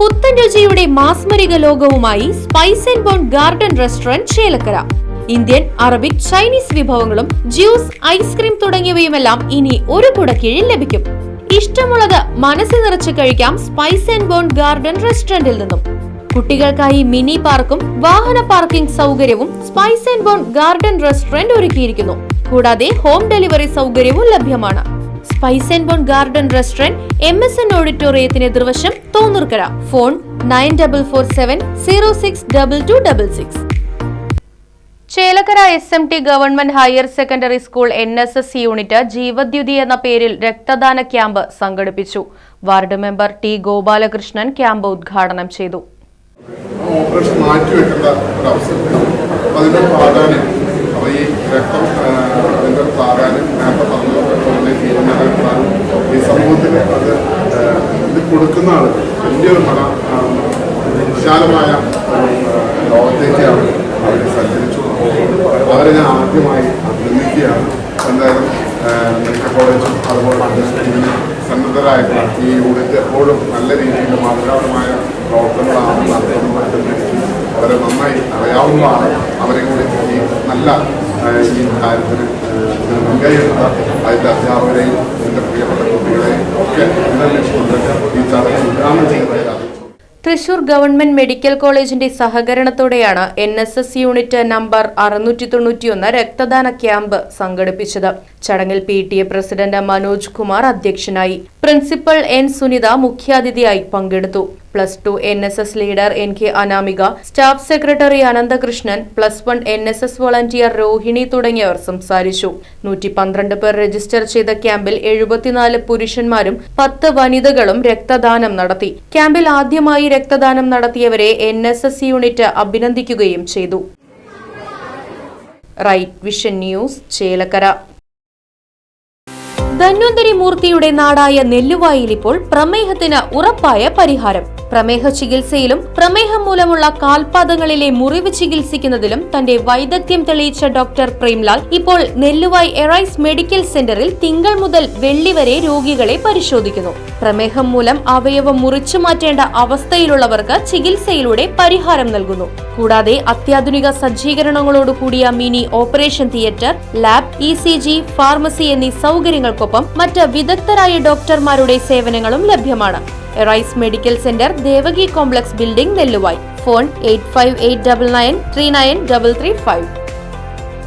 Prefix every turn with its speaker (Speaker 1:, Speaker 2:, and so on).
Speaker 1: പുത്തൻ രുചിയുടെ മാസ്മരിക ലോകവുമായി spice and bone garden restaurant Chelakkara. Indian, Arabic, Chinese വിഭവങ്ങളും ജ്യൂസ്, ഐസ്ക്രീം തുടങ്ങിയവയുമെല്ലാം ഇനി ഒരു കുടക്കീഴിൽ ലഭിക്കും. ഇഷ്ടമുള്ളത് മനസ്സിൽ നിറച്ച് കഴിക്കാം സ്പൈസ് ആൻഡ് ബോൺ ഗാർഡൻ റെസ്റ്റോറന്റിൽ നിന്നും. കുട്ടികൾക്കായി മിനി പാർക്കും വാഹന പാർക്കിംഗ് സൗകര്യവും spice and bone garden restaurant ഒരുക്കിയിരിക്കുന്നു. കൂടാതെ ഹോം ഡെലിവറി സൗകര്യവും ലഭ്യമാണ്. Spice and bone garden restaurant MSN ഓഡിറ്റോറിയത്തിന് എതിർവശം Thonnurkkara. Phone 9447062266. Chelakkara SMT government higher secondary school NSS unit Jeevadyuthi എന്ന പേരിൽ രക്തദാന ക്യാമ്പ് സംഘടിപ്പിച്ചു. Ward member T Gopalakrishnan camp ഉദ്ഘാടനം ചെയ്തു.
Speaker 2: ഓപ്പറേഷൻ മാറ്റിവെക്കേണ്ട ഒരു അവസരം അതിന്റെ പ്രാധാന്യം ഈ രക്തം പ്രാധാന്യം നേരത്തെ പറഞ്ഞ ഈ സമൂഹത്തിന് അത് ഇത് കൊടുക്കുന്ന ആൾ വലിയൊരു വിശാലമായ ലോകത്തേക്കാണ് അവർ സഞ്ചരിച്ചു. അവരെ ഞാൻ ആദ്യമായി അഭിനന്ദിക്കുകയാണ്. എന്തായാലും മെഡിക്കൽ കോളേജും അതുപോലെ തന്നെ സന്നദ്ധരായിട്ടുള്ള ഈ യൂണിറ്റ് എപ്പോഴും നല്ല രീതിയിൽ മാതൃകാപരമായ പ്രവർത്തനങ്ങളാണ് നടത്തുന്നത്. വളരെ നന്നായി അറിയാവുന്നതാണ്. അവരെ കൂടി ഈ നല്ല ഈ കാര്യത്തിന് മുൻകൈയെടുത്ത അതിൻ്റെ അധ്യാപകരെയും ഇതിൻ്റെ പ്രിയപ്പെട്ട കുട്ടികളെയും ഒക്കെ അന്വേഷിച്ചുകൊണ്ട് ഈ ചടങ്ങ് ഉദ്ഘാടനം ചെയ്തതായി.
Speaker 1: തൃശൂർ ഗവൺമെന്റ് മെഡിക്കൽ കോളേജിന്റെ സഹകരണത്തോടെയാണ് NSS യൂണിറ്റ് നമ്പർ 691 രക്തദാന ക്യാമ്പ് സംഘടിപ്പിച്ചത്. ചടങ്ങിൽ PTA പ്രസിഡന്റ് മനോജ് കുമാർ അധ്യക്ഷനായി. പ്രിൻസിപ്പൽ N സുനിത മുഖ്യാതിഥിയായി പങ്കെടുത്തു. +2 NSS leader NK Anamika, staff secretary Ananthakrishnan, +1 NSS volunteer Rohini തുടങ്ങിയവർ സംസാരിച്ചു. 112 പേർ രജിസ്റ്റർ ചെയ്ത ക്യാമ്പിൽ 74 പുരുഷന്മാരും 10 വനിതകളും രക്തദാനം നടത്തി. ക്യാമ്പിൽ ആദ്യമായി രക്തദാനം നടത്തിയവരെ NSS യൂണിറ്റ് അഭിനന്ദിക്കുകയും ചെയ്തു. Right vision news, Chelakkara. Dhanvantari മൂർത്തിയുടെ നാടായ നെല്ലുവായിൽ ഇപ്പോൾ പ്രമേഹത്തിന് ഉറപ്പായ പരിഹാരം. പ്രമേഹ ചികിത്സയിലും പ്രമേഹം മൂലമുള്ള കാൽപാദങ്ങളിലെ മുറിവ് ചികിത്സിക്കുന്നതിലും തന്റെ വൈദഗ്ധ്യം തെളിയിച്ച ഡോക്ടർ പ്രേംലാൽ ഇപ്പോൾ നെല്ലുവായ് എറൈസ് മെഡിക്കൽ സെന്ററിൽ തിങ്കൾ മുതൽ വെള്ളി വരെ രോഗികളെ പരിശോധിക്കുന്നു. പ്രമേഹം മൂലം അവയവം മുറിച്ചു മാറ്റേണ്ട അവസ്ഥയിലുള്ളവർക്ക് ചികിത്സയിലൂടെ പരിഹാരം നൽകുന്നു. കൂടാതെ അത്യാധുനിക സജ്ജീകരണങ്ങളോടുകൂടിയ mini operation theatre, lab, ECG, pharmacy എന്നീ സൗകര്യങ്ങൾക്കൊപ്പം മറ്റ് വിദഗ്ധരായ ഡോക്ടർമാരുടെ സേവനങ്ങളും ലഭ്യമാണ്. Arise medical centre, Devaki complex building, Nelluvai. Phone 8589939335.